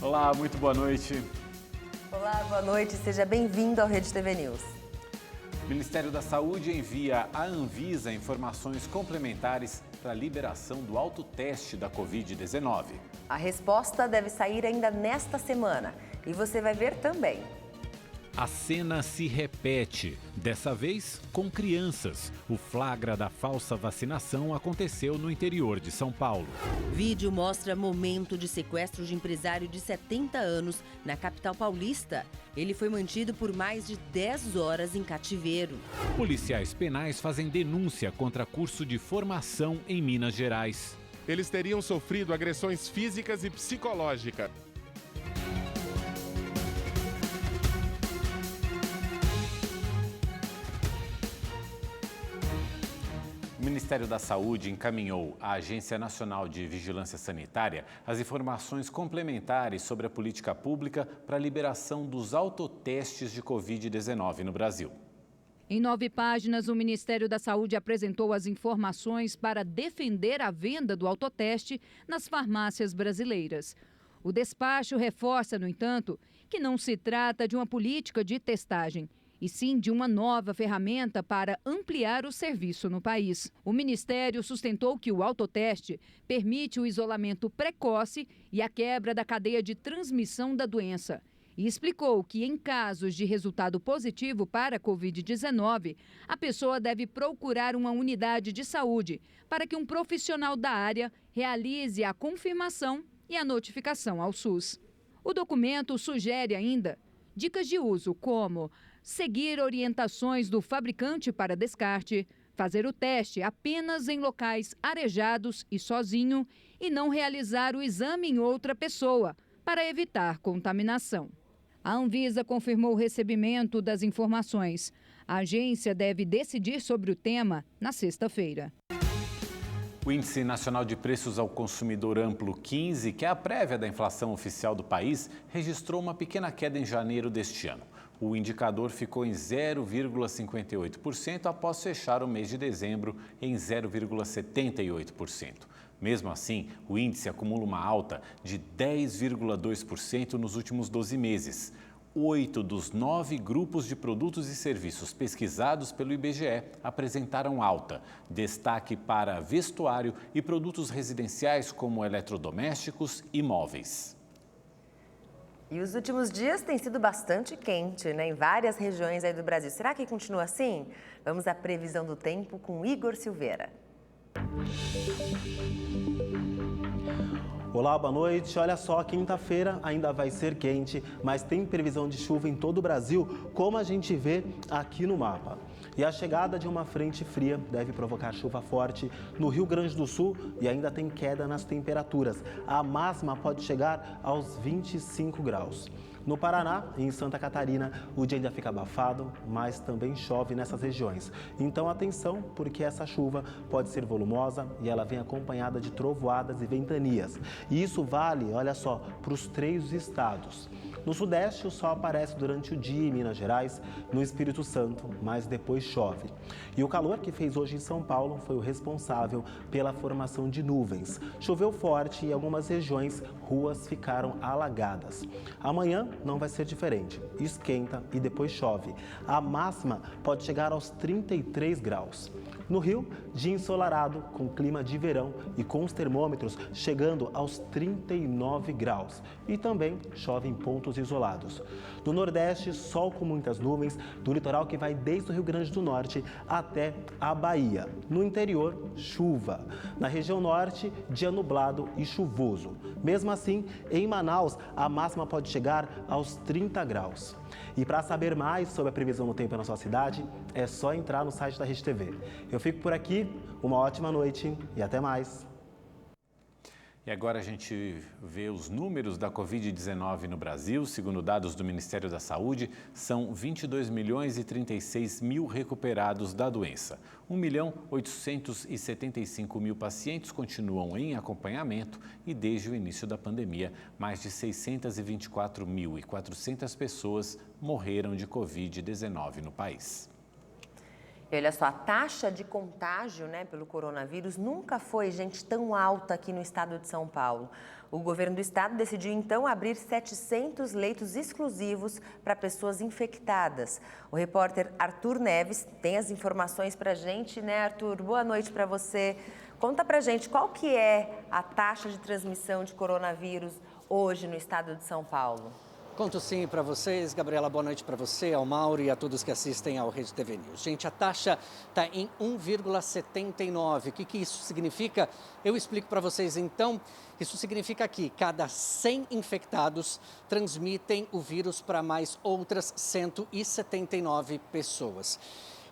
Olá, muito boa noite. Olá, boa noite. Seja bem-vindo ao Rede TV News. O Ministério da Saúde envia à Anvisa informações complementares para a liberação do autoteste da Covid-19. A resposta deve sair ainda nesta semana e você vai ver também. A cena se repete, dessa vez com crianças. O flagra da falsa vacinação aconteceu no interior de São Paulo. Vídeo mostra momento de sequestro de empresário de 70 anos na capital paulista. Ele foi mantido por mais de 10 horas em cativeiro. Policiais penais fazem denúncia contra curso de formação em Minas Gerais. Eles teriam sofrido agressões físicas e psicológicas. O Ministério da Saúde encaminhou à Agência Nacional de Vigilância Sanitária as informações complementares sobre a política pública para a liberação dos autotestes de Covid-19 no Brasil. Em 9 páginas, o Ministério da Saúde apresentou as informações para defender a venda do autoteste nas farmácias brasileiras. O despacho reforça, no entanto, que não se trata de uma política de testagem, e sim de uma nova ferramenta para ampliar o serviço no país. O Ministério sustentou que o autoteste permite o isolamento precoce e a quebra da cadeia de transmissão da doença. E explicou que, em casos de resultado positivo para a Covid-19, a pessoa deve procurar uma unidade de saúde para que um profissional da área realize a confirmação e a notificação ao SUS. O documento sugere ainda dicas de uso como seguir orientações do fabricante para descarte, fazer o teste apenas em locais arejados e sozinho e não realizar o exame em outra pessoa para evitar contaminação. A Anvisa confirmou o recebimento das informações. A agência deve decidir sobre o tema na sexta-feira. O Índice Nacional de Preços ao Consumidor Amplo 15, que é a prévia da inflação oficial do país, registrou uma pequena queda em janeiro deste ano. O indicador ficou em 0,58% após fechar o mês de dezembro em 0,78%. Mesmo assim, o índice acumula uma alta de 10,2% nos últimos 12 meses. 8 dos 9 grupos de produtos e serviços pesquisados pelo IBGE apresentaram alta. Destaque para vestuário e produtos residenciais como eletrodomésticos e móveis. E os últimos dias têm sido bastante quente, né? Em várias regiões aí do Brasil. Será que continua assim? Vamos à previsão do tempo com Igor Silveira. Olá, boa noite. Olha só, quinta-feira ainda vai ser quente, mas tem previsão de chuva em todo o Brasil, como a gente vê aqui no mapa. E a chegada de uma frente fria deve provocar chuva forte no Rio Grande do Sul e ainda tem queda nas temperaturas. A máxima pode chegar aos 25 graus. No Paraná e em Santa Catarina, o dia ainda fica abafado, mas também chove nessas regiões. Então atenção, porque essa chuva pode ser volumosa e ela vem acompanhada de trovoadas e ventanias. E isso vale, olha só, para os 3 estados. No Sudeste, o sol aparece durante o dia em Minas Gerais, no Espírito Santo, mas depois chove. E o calor que fez hoje em São Paulo foi o responsável pela formação de nuvens. Choveu forte e em algumas regiões, ruas ficaram alagadas. Amanhã não vai ser diferente. Esquenta e depois chove. A máxima pode chegar aos 33 graus. No Rio, dia ensolarado, com clima de verão e com os termômetros chegando aos 39 graus. E também chove em pontos isolados. No Nordeste, sol com muitas nuvens, do litoral que vai desde o Rio Grande do Norte até a Bahia. No interior, chuva. Na região norte, dia nublado e chuvoso. Mesmo assim, em Manaus, a máxima pode chegar aos 30 graus. E para saber mais sobre a previsão do tempo na sua cidade, é só entrar no site da Rede TV. Eu fico por aqui, uma ótima noite e até mais. E agora a gente vê os números da Covid-19 no Brasil. Segundo dados do Ministério da Saúde, são 22 milhões e 36 mil recuperados da doença. 1.875.000 pacientes continuam em acompanhamento e desde o início da pandemia, mais de 624.400 pessoas morreram de Covid-19 no país. E olha só, a taxa de contágio, né, pelo coronavírus nunca foi, gente, tão alta aqui no estado de São Paulo. O governo do estado decidiu, então, abrir 700 leitos exclusivos para pessoas infectadas. O repórter Arthur Neves tem as informações para a gente, né, Arthur? Boa noite para você. Conta para a gente qual que é a taxa de transmissão de coronavírus hoje no estado de São Paulo. Conto sim para vocês, Gabriela, boa noite para você, ao Mauro e a todos que assistem ao Rede TV News. Gente, a taxa está em 1,79. O que isso significa? Eu explico para vocês então. Isso significa que cada 100 infectados transmitem o vírus para mais outras 179 pessoas.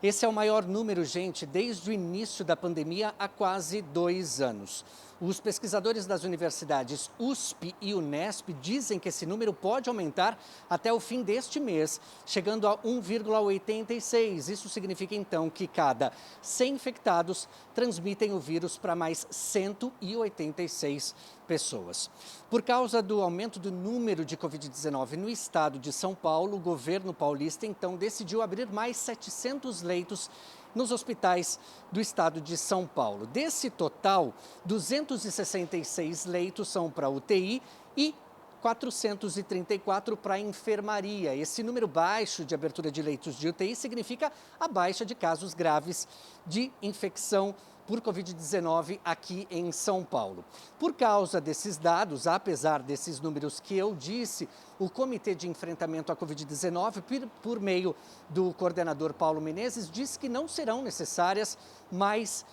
Esse é o maior número, gente, desde o início da pandemia há quase 2 anos. Os pesquisadores das universidades USP e Unesp dizem que esse número pode aumentar até o fim deste mês, chegando a 1,86. Isso significa, então, que cada 100 infectados transmitem o vírus para mais 186 pessoas. Por causa do aumento do número de Covid-19 no estado de São Paulo, o governo paulista, então, decidiu abrir mais 700 leitos nos hospitais do estado de São Paulo. Desse total, 266 leitos são para UTI e 434 para enfermaria. Esse número baixo de abertura de leitos de UTI significa a baixa de casos graves de infecção por Covid-19 aqui em São Paulo. Por causa desses dados, apesar desses números que eu disse, o Comitê de Enfrentamento à Covid-19, por meio do coordenador Paulo Menezes, disse que não serão necessárias mais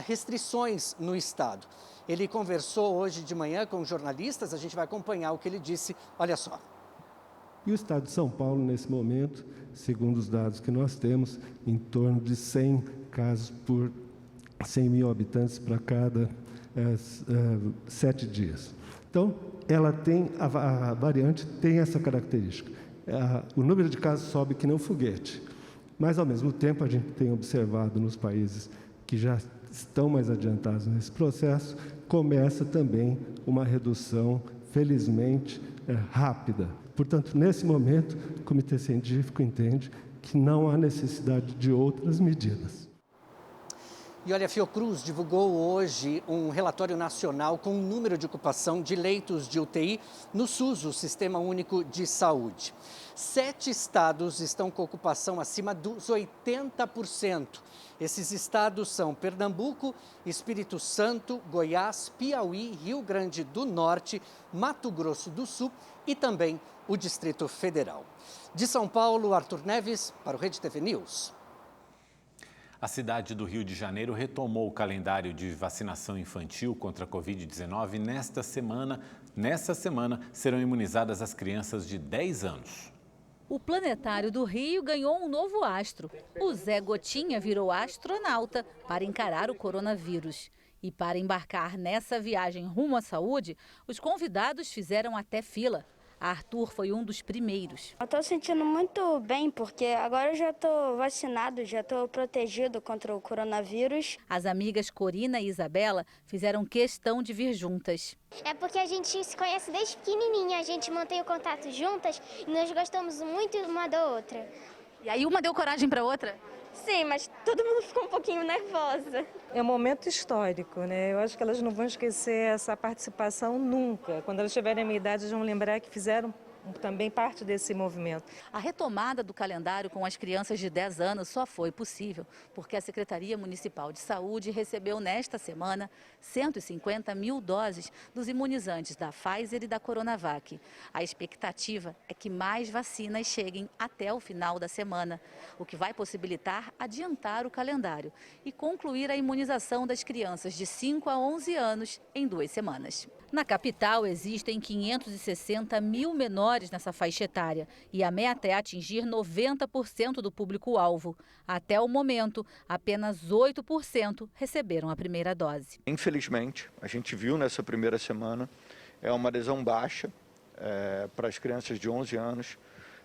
restrições no estado. Ele conversou hoje de manhã com jornalistas, a gente vai acompanhar o que ele disse, olha só. E o estado de São Paulo, nesse momento, segundo os dados que nós temos, em torno de 100 casos por 100 mil habitantes para cada 7 dias. Então, ela tem, a variante tem essa característica. O número de casos sobe que nem um foguete, mas, ao mesmo tempo, a gente tem observado nos países que já estão mais adiantados nesse processo, começa também uma redução, felizmente, rápida. Portanto, nesse momento, o Comitê Científico entende que não há necessidade de outras medidas. E olha, a Fiocruz divulgou hoje um relatório nacional com o número de ocupação de leitos de UTI no SUS, o Sistema Único de Saúde. 7 estados estão com ocupação acima dos 80%. Esses estados são Pernambuco, Espírito Santo, Goiás, Piauí, Rio Grande do Norte, Mato Grosso do Sul e também o Distrito Federal. De São Paulo, Arthur Neves, para o Rede TV News. A cidade do Rio de Janeiro retomou o calendário de vacinação infantil contra a Covid-19 nesta semana. Nesta semana, serão imunizadas as crianças de 10 anos. O Planetário do Rio ganhou um novo astro. O Zé Gotinha virou astronauta para encarar o coronavírus. E para embarcar nessa viagem rumo à saúde, os convidados fizeram até fila. Arthur foi um dos primeiros. Eu estou sentindo muito bem, porque agora eu já estou vacinado, já estou protegido contra o coronavírus. As amigas Corina e Isabela fizeram questão de vir juntas. É porque a gente se conhece desde pequenininha, a gente mantém o contato juntas e nós gostamos muito uma da outra. E aí uma deu coragem para a outra? Sim, mas todo mundo ficou um pouquinho nervosa. É um momento histórico, né? Eu acho que elas não vão esquecer essa participação nunca. Quando elas tiverem a minha idade, elas vão lembrar que fizeram também parte desse movimento. A retomada do calendário com as crianças de 10 anos só foi possível porque a Secretaria Municipal de Saúde recebeu nesta semana 150 mil doses dos imunizantes da Pfizer e da Coronavac. A expectativa é que mais vacinas cheguem até o final da semana, o que vai possibilitar adiantar o calendário e concluir a imunização das crianças de 5 a 11 anos em 2 semanas. Na capital, existem 560 mil menores nessa faixa etária e a meta é atingir 90% do público-alvo. Até o momento, apenas 8% receberam a primeira dose. Infelizmente, a gente viu nessa primeira semana, é uma adesão baixa para as crianças de 11 anos.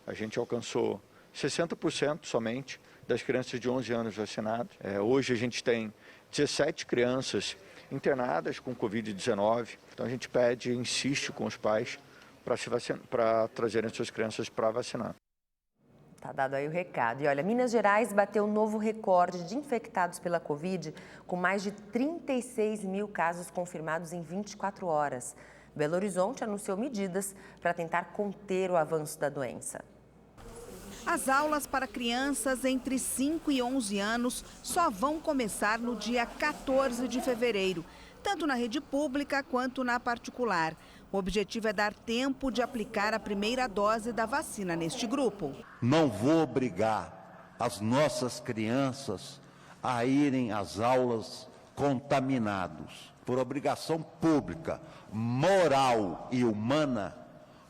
A gente alcançou 60% somente das crianças de 11 anos vacinadas. Hoje a gente tem 17 crianças internadas com Covid-19. Então a gente pede e insiste com os pais para trazerem suas crianças para vacinar. Tá dado aí o recado. E olha, Minas Gerais bateu um novo recorde de infectados pela Covid, com mais de 36 mil casos confirmados em 24 horas. Belo Horizonte anunciou medidas para tentar conter o avanço da doença. As aulas para crianças entre 5 e 11 anos só vão começar no dia 14 de fevereiro, tanto na rede pública quanto na particular. O objetivo é dar tempo de aplicar a primeira dose da vacina neste grupo. Não vou obrigar as nossas crianças a irem às aulas contaminados. Por obrigação pública, moral e humana,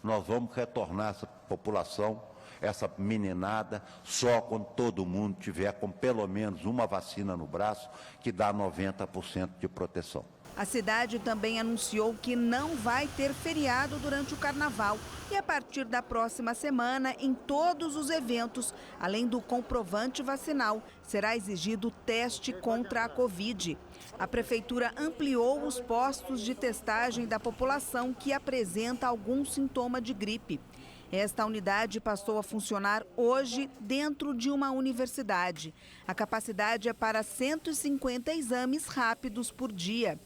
nós vamos retornar essa população, essa meninada, só quando todo mundo tiver com pelo menos uma vacina no braço, que dá 90% de proteção. A cidade também anunciou que não vai ter feriado durante o carnaval e a partir da próxima semana, em todos os eventos, além do comprovante vacinal, será exigido teste contra a Covid. A prefeitura ampliou os postos de testagem da população que apresenta algum sintoma de gripe. Esta unidade passou a funcionar hoje dentro de uma universidade. A capacidade é para 150 exames rápidos por dia.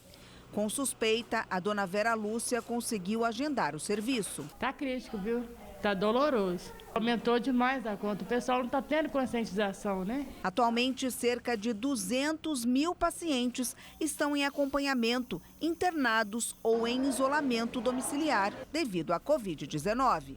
Com suspeita, a dona Vera Lúcia conseguiu agendar o serviço. Tá crítico, viu? Tá doloroso. Aumentou demais a conta. O pessoal não está tendo conscientização, né? Atualmente, cerca de 200 mil pacientes estão em acompanhamento, internados ou em isolamento domiciliar devido à Covid-19.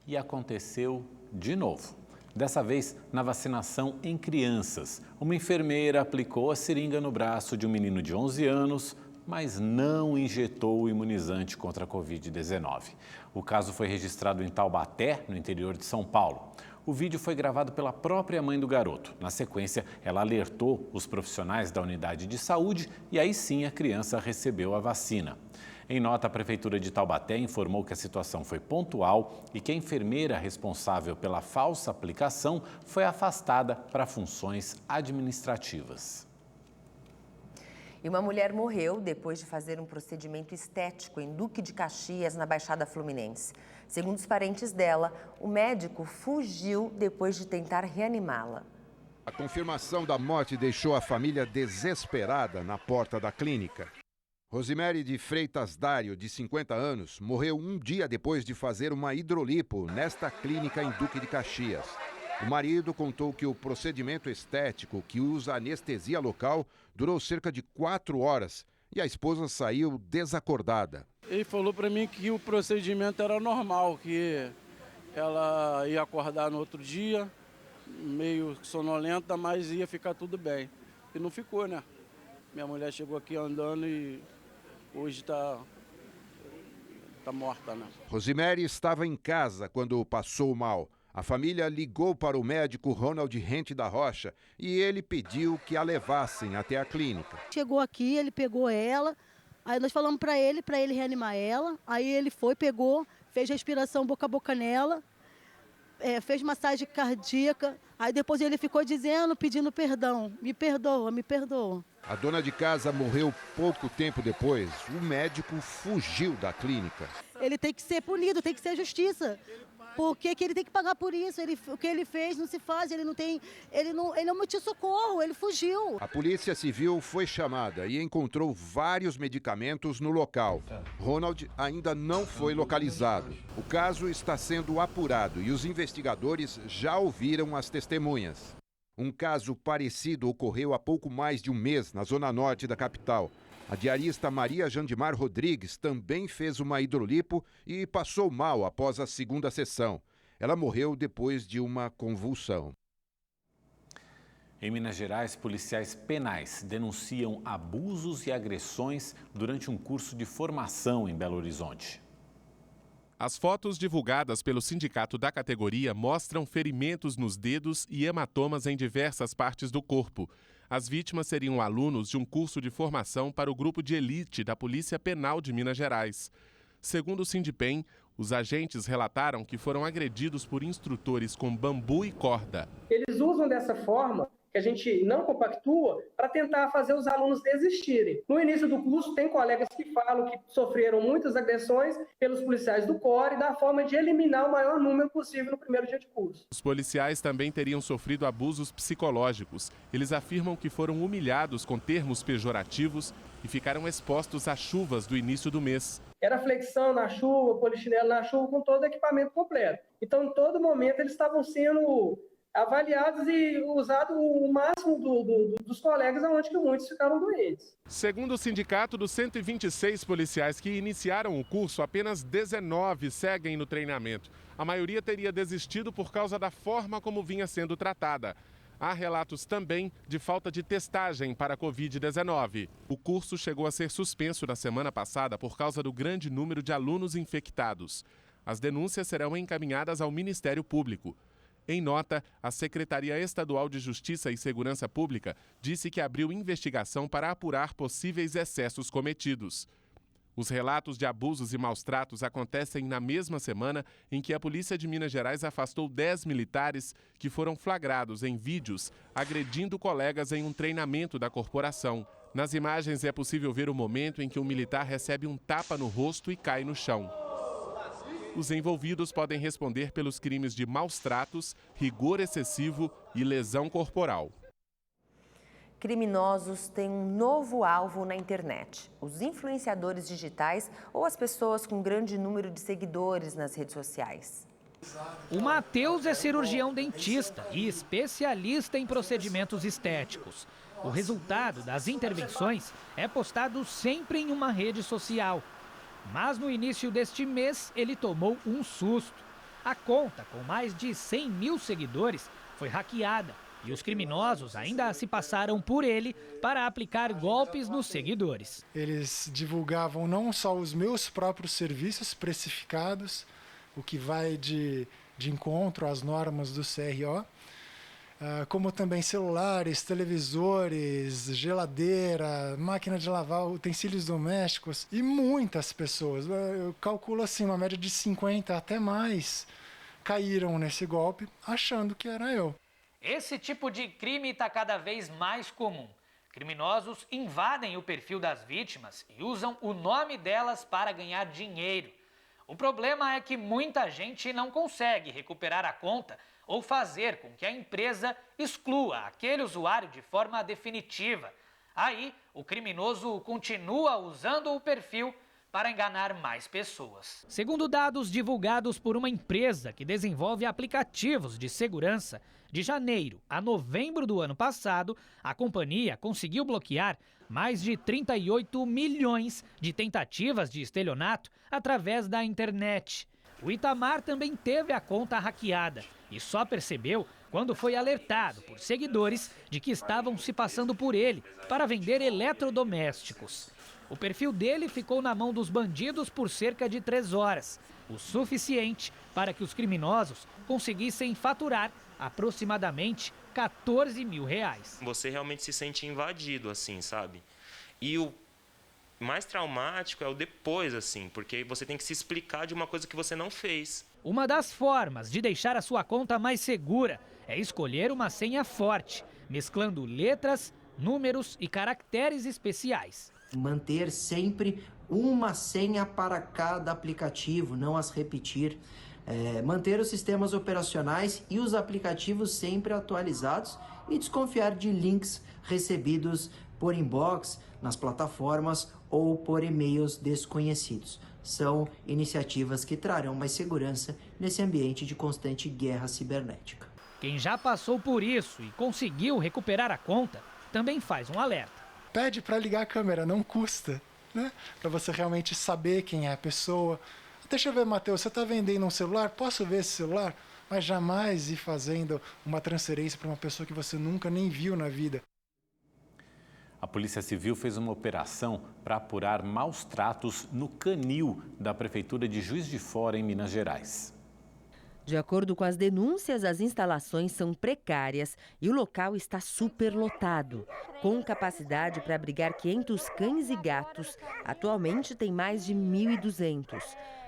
E aconteceu de novo. Dessa vez, na vacinação em crianças. Uma enfermeira aplicou a seringa no braço de um menino de 11 anos, mas não injetou o imunizante contra a Covid-19. O caso foi registrado em Taubaté, no interior de São Paulo. O vídeo foi gravado pela própria mãe do garoto. Na sequência, ela alertou os profissionais da unidade de saúde e aí sim a criança recebeu a vacina. Em nota, a Prefeitura de Taubaté informou que a situação foi pontual e que a enfermeira responsável pela falsa aplicação foi afastada para funções administrativas. E uma mulher morreu depois de fazer um procedimento estético em Duque de Caxias, na Baixada Fluminense. Segundo os parentes dela, o médico fugiu depois de tentar reanimá-la. A confirmação da morte deixou a família desesperada na porta da clínica. Rosimere de Freitas Dário, de 50 anos, morreu um dia depois de fazer uma hidrolipo nesta clínica em Duque de Caxias. O marido contou que o procedimento estético, que usa anestesia local, durou cerca de 4 horas e a esposa saiu desacordada. Ele falou para mim que o procedimento era normal, que ela ia acordar no outro dia, meio sonolenta, mas ia ficar tudo bem. E não ficou, né? Minha mulher chegou aqui andando e hoje está morta, né? Rosimere estava em casa quando passou mal. A família ligou para o médico Ronald Rente da Rocha e ele pediu que a levassem até a clínica. Chegou aqui, ele pegou ela, aí nós falamos para ele reanimar ela. Aí ele foi, pegou, fez respiração boca a boca nela, fez massagem cardíaca. Aí depois ele ficou dizendo, pedindo perdão, me perdoa, me perdoa. A dona de casa morreu pouco tempo depois. O médico fugiu da clínica. Ele tem que ser punido, tem que ser justiça. Porque que ele tem que pagar por isso? O que ele fez não se faz, ele não motiu socorro, ele fugiu. A Polícia Civil foi chamada e encontrou vários medicamentos no local. Ronald ainda não foi localizado. O caso está sendo apurado e os investigadores já ouviram as testemunhas. Um caso parecido ocorreu há pouco mais de um mês na zona norte da capital. A diarista Maria Jandimar Rodrigues também fez uma hidrolipo e passou mal após a segunda sessão. Ela morreu depois de uma convulsão. Em Minas Gerais, policiais penais denunciam abusos e agressões durante um curso de formação em Belo Horizonte. As fotos divulgadas pelo sindicato da categoria mostram ferimentos nos dedos e hematomas em diversas partes do corpo. As vítimas seriam alunos de um curso de formação para o grupo de elite da Polícia Penal de Minas Gerais. Segundo o Sindipem, os agentes relataram que foram agredidos por instrutores com bambu e corda. Eles usam dessa forma que a gente não compactua para tentar fazer os alunos desistirem. No início do curso, tem colegas que falam que sofreram muitas agressões pelos policiais do COR e da forma de eliminar o maior número possível no primeiro dia de curso. Os policiais também teriam sofrido abusos psicológicos. Eles afirmam que foram humilhados com termos pejorativos e ficaram expostos a chuvas do início do mês. Era flexão na chuva, polichinelo na chuva, com todo o equipamento completo. Então, em todo momento, eles estavam sendo avaliados e usados o máximo dos colegas, onde que muitos ficaram doentes. Segundo o sindicato, dos 126 policiais que iniciaram o curso, apenas 19 seguem no treinamento. A maioria teria desistido por causa da forma como vinha sendo tratada. Há relatos também de falta de testagem para a Covid-19. O curso chegou a ser suspenso na semana passada por causa do grande número de alunos infectados. As denúncias serão encaminhadas ao Ministério Público. Em nota, a Secretaria Estadual de Justiça e Segurança Pública disse que abriu investigação para apurar possíveis excessos cometidos. Os relatos de abusos e maus-tratos acontecem na mesma semana em que a Polícia de Minas Gerais afastou 10 militares que foram flagrados em vídeos agredindo colegas em um treinamento da corporação. Nas imagens é possível ver o momento em que um militar recebe um tapa no rosto e cai no chão. Os envolvidos podem responder pelos crimes de maus-tratos, rigor excessivo e lesão corporal. Criminosos têm um novo alvo na internet: os influenciadores digitais ou as pessoas com grande número de seguidores nas redes sociais. O Matheus é cirurgião dentista e especialista em procedimentos estéticos. O resultado das intervenções é postado sempre em uma rede social. Mas no início deste mês ele tomou um susto. A conta, com mais de 100 mil seguidores, foi hackeada. E os criminosos ainda se passaram por ele para aplicar golpes nos seguidores. Eles divulgavam não só os meus próprios serviços precificados, o que vai de encontro às normas do CRO, como também celulares, televisores, geladeira, máquina de lavar, utensílios domésticos e muitas pessoas. Eu calculo assim, uma média de 50 até mais caíram nesse golpe achando que era eu. Esse tipo de crime está cada vez mais comum. Criminosos invadem o perfil das vítimas e usam o nome delas para ganhar dinheiro. O problema é que muita gente não consegue recuperar a conta ou fazer com que a empresa exclua aquele usuário de forma definitiva. Aí, o criminoso continua usando o perfil para enganar mais pessoas. Segundo dados divulgados por uma empresa que desenvolve aplicativos de segurança, de janeiro a novembro do ano passado, a companhia conseguiu bloquear mais de 38 milhões de tentativas de estelionato através da internet. O Itamar também teve a conta hackeada e só percebeu quando foi alertado por seguidores de que estavam se passando por ele para vender eletrodomésticos. O perfil dele ficou na mão dos bandidos por cerca de 3 horas, o suficiente para que os criminosos conseguissem faturar aproximadamente R$14 mil. Você realmente se sente invadido, assim, sabe? E o mais traumático é o depois, assim, porque você tem que se explicar de uma coisa que você não fez. Uma das formas de deixar a sua conta mais segura é escolher uma senha forte, mesclando letras, números e caracteres especiais. Manter sempre uma senha para cada aplicativo, não as repetir. Manter os sistemas operacionais e os aplicativos sempre atualizados e desconfiar de links recebidos por inbox nas plataformas ou por e-mails desconhecidos. São iniciativas que trarão mais segurança nesse ambiente de constante guerra cibernética. Quem já passou por isso e conseguiu recuperar a conta também faz um alerta. Pede para ligar a câmera, não custa, né? Para você realmente saber quem é a pessoa. Deixa eu ver, Matheus, você está vendendo um celular? Posso ver esse celular? Mas jamais ir fazendo uma transferência para uma pessoa que você nunca nem viu na vida. A Polícia Civil fez uma operação para apurar maus tratos no canil da Prefeitura de Juiz de Fora, em Minas Gerais. De acordo com as denúncias, as instalações são precárias e o local está superlotado. Com capacidade para abrigar 500 cães e gatos, atualmente tem mais de 1.200.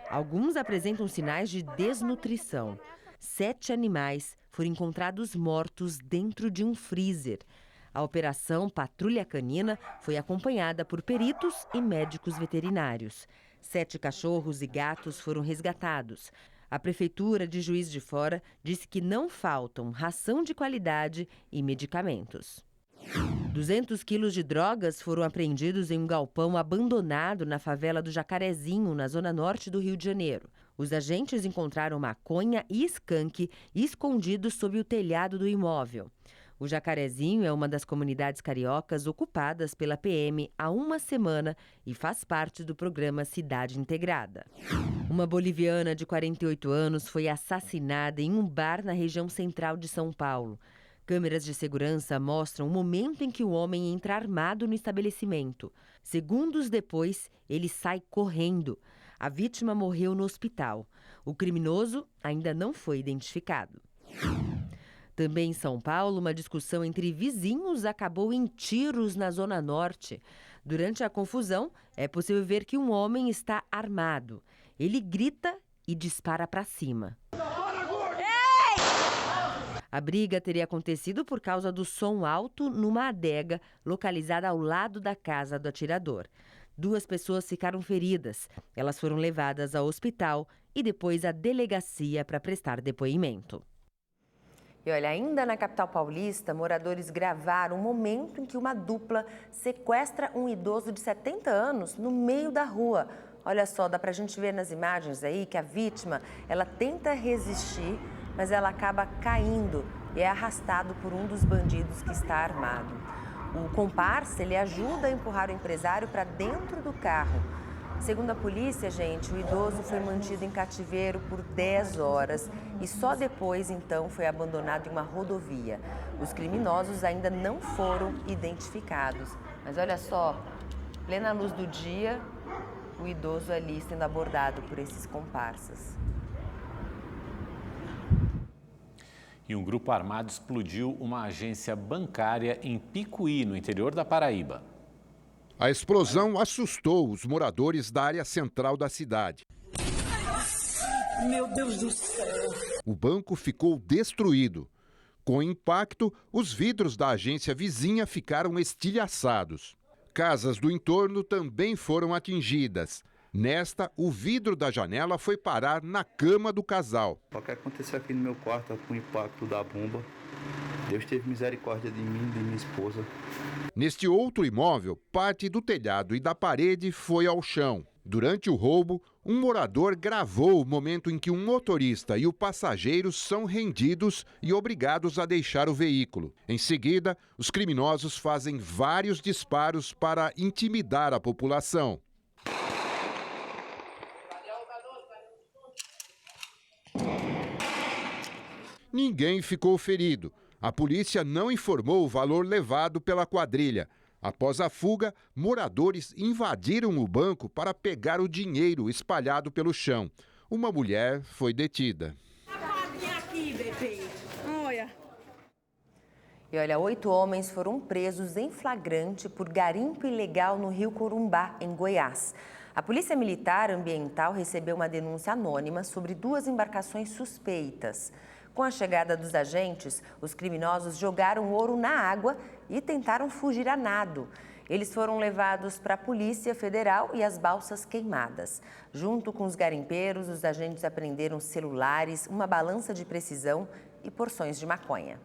Alguns apresentam sinais de desnutrição. 7 animais foram encontrados mortos dentro de um freezer. A operação Patrulha Canina foi acompanhada por peritos e médicos veterinários. 7 cachorros e gatos foram resgatados. A Prefeitura de Juiz de Fora disse que não faltam ração de qualidade e medicamentos. 200 quilos de drogas foram apreendidos em um galpão abandonado na favela do Jacarezinho, na zona norte do Rio de Janeiro. Os agentes encontraram maconha e skunk escondidos sob o telhado do imóvel. O Jacarezinho é uma das comunidades cariocas ocupadas pela PM há uma semana e faz parte do programa Cidade Integrada. Uma boliviana de 48 anos foi assassinada em um bar na região central de São Paulo. Câmeras de segurança mostram o momento em que o homem entra armado no estabelecimento. Segundos depois, ele sai correndo. A vítima morreu no hospital. O criminoso ainda não foi identificado. Também em São Paulo, uma discussão entre vizinhos acabou em tiros na Zona Norte. Durante a confusão, é possível ver que um homem está armado. Ele grita e dispara para cima. A briga teria acontecido por causa do som alto numa adega localizada ao lado da casa do atirador. 2 pessoas ficaram feridas. Elas foram levadas ao hospital e depois à delegacia para prestar depoimento. E olha, ainda na capital paulista, moradores gravaram o momento em que uma dupla sequestra um idoso de 70 anos no meio da rua. Olha só, dá pra gente ver nas imagens aí que a vítima, ela tenta resistir, mas ela acaba caindo e é arrastado por um dos bandidos que está armado. O comparsa, ele ajuda a empurrar o empresário para dentro do carro. Segundo a polícia, gente, o idoso foi mantido em cativeiro por 10 horas e só depois, então, foi abandonado em uma rodovia. Os criminosos ainda não foram identificados. Mas olha só, plena luz do dia, o idoso ali sendo abordado por esses comparsas. E um grupo armado explodiu uma agência bancária em Picuí, no interior da Paraíba. A explosão assustou os moradores da área central da cidade. Meu Deus do céu! O banco ficou destruído. Com o impacto, os vidros da agência vizinha ficaram estilhaçados. Casas do entorno também foram atingidas. Nesta, o vidro da janela foi parar na cama do casal. O que aconteceu aqui no meu quarto com o impacto da bomba, Deus teve misericórdia de mim e de minha esposa. Neste outro imóvel, parte do telhado e da parede foi ao chão. Durante o roubo, um morador gravou o momento em que um motorista e o passageiro são rendidos e obrigados a deixar o veículo. Em seguida, os criminosos fazem vários disparos para intimidar a população. Ninguém ficou ferido. A polícia não informou o valor levado pela quadrilha. Após a fuga, moradores invadiram o banco para pegar o dinheiro espalhado pelo chão. Uma mulher foi detida. E olha, 8 homens foram presos em flagrante por garimpo ilegal no Rio Corumbá, em Goiás. A Polícia Militar Ambiental recebeu uma denúncia anônima sobre 2 embarcações suspeitas. Com a chegada dos agentes, os criminosos jogaram ouro na água e tentaram fugir a nado. Eles foram levados para a Polícia Federal e as balsas queimadas. Junto com os garimpeiros, os agentes apreenderam celulares, uma balança de precisão e porções de maconha.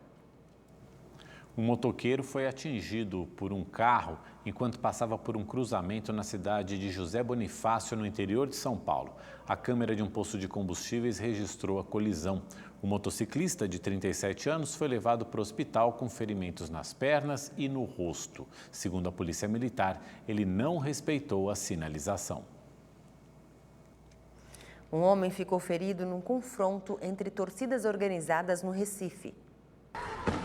Um motoqueiro foi atingido por um carro enquanto passava por um cruzamento na cidade de José Bonifácio, no interior de São Paulo. A câmera de um posto de combustíveis registrou a colisão. O motociclista de 37 anos foi levado para o hospital com ferimentos nas pernas e no rosto. Segundo a Polícia Militar, ele não respeitou a sinalização. Um homem ficou ferido num confronto entre torcidas organizadas no Recife.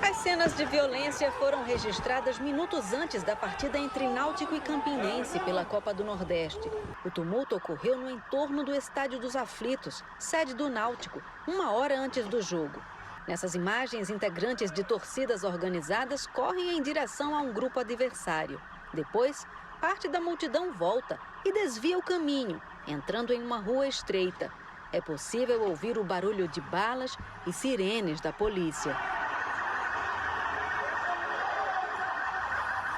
As cenas de violência foram registradas minutos antes da partida entre Náutico e Campinense pela Copa do Nordeste. O tumulto ocorreu no entorno do Estádio dos Aflitos, sede do Náutico, 1 hora antes do jogo. Nessas imagens, integrantes de torcidas organizadas correm em direção a um grupo adversário. Depois, parte da multidão volta e desvia o caminho, entrando em uma rua estreita. É possível ouvir o barulho de balas e sirenes da polícia.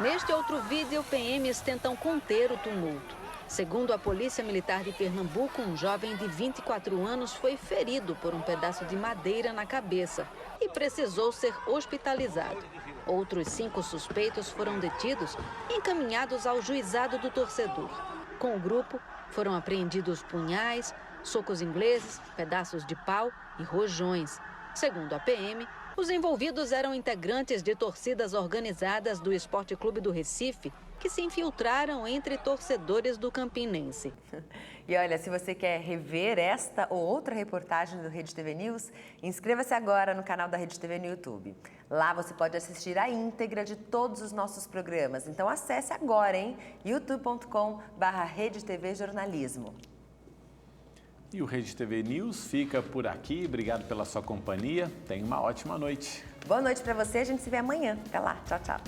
Neste outro vídeo, PMs tentam conter o tumulto. Segundo a Polícia Militar de Pernambuco, um jovem de 24 anos foi ferido por um pedaço de madeira na cabeça e precisou ser hospitalizado. Outros 5 suspeitos foram detidos e encaminhados ao juizado do torcedor. Com o grupo, foram apreendidos punhais, socos ingleses, pedaços de pau e rojões. Segundo a PM, os envolvidos eram integrantes de torcidas organizadas do Esporte Clube do Recife, que se infiltraram entre torcedores do Campinense. E olha, se você quer rever esta ou outra reportagem do Rede TV News, inscreva-se agora no canal da Rede TV no YouTube. Lá você pode assistir a íntegra de todos os nossos programas. Então acesse agora, hein? youtube.com/RedeTVJornalismo. E o Rede TV News fica por aqui. Obrigado pela sua companhia. Tenha uma ótima noite. Boa noite para você. A gente se vê amanhã. Até lá. Tchau, tchau.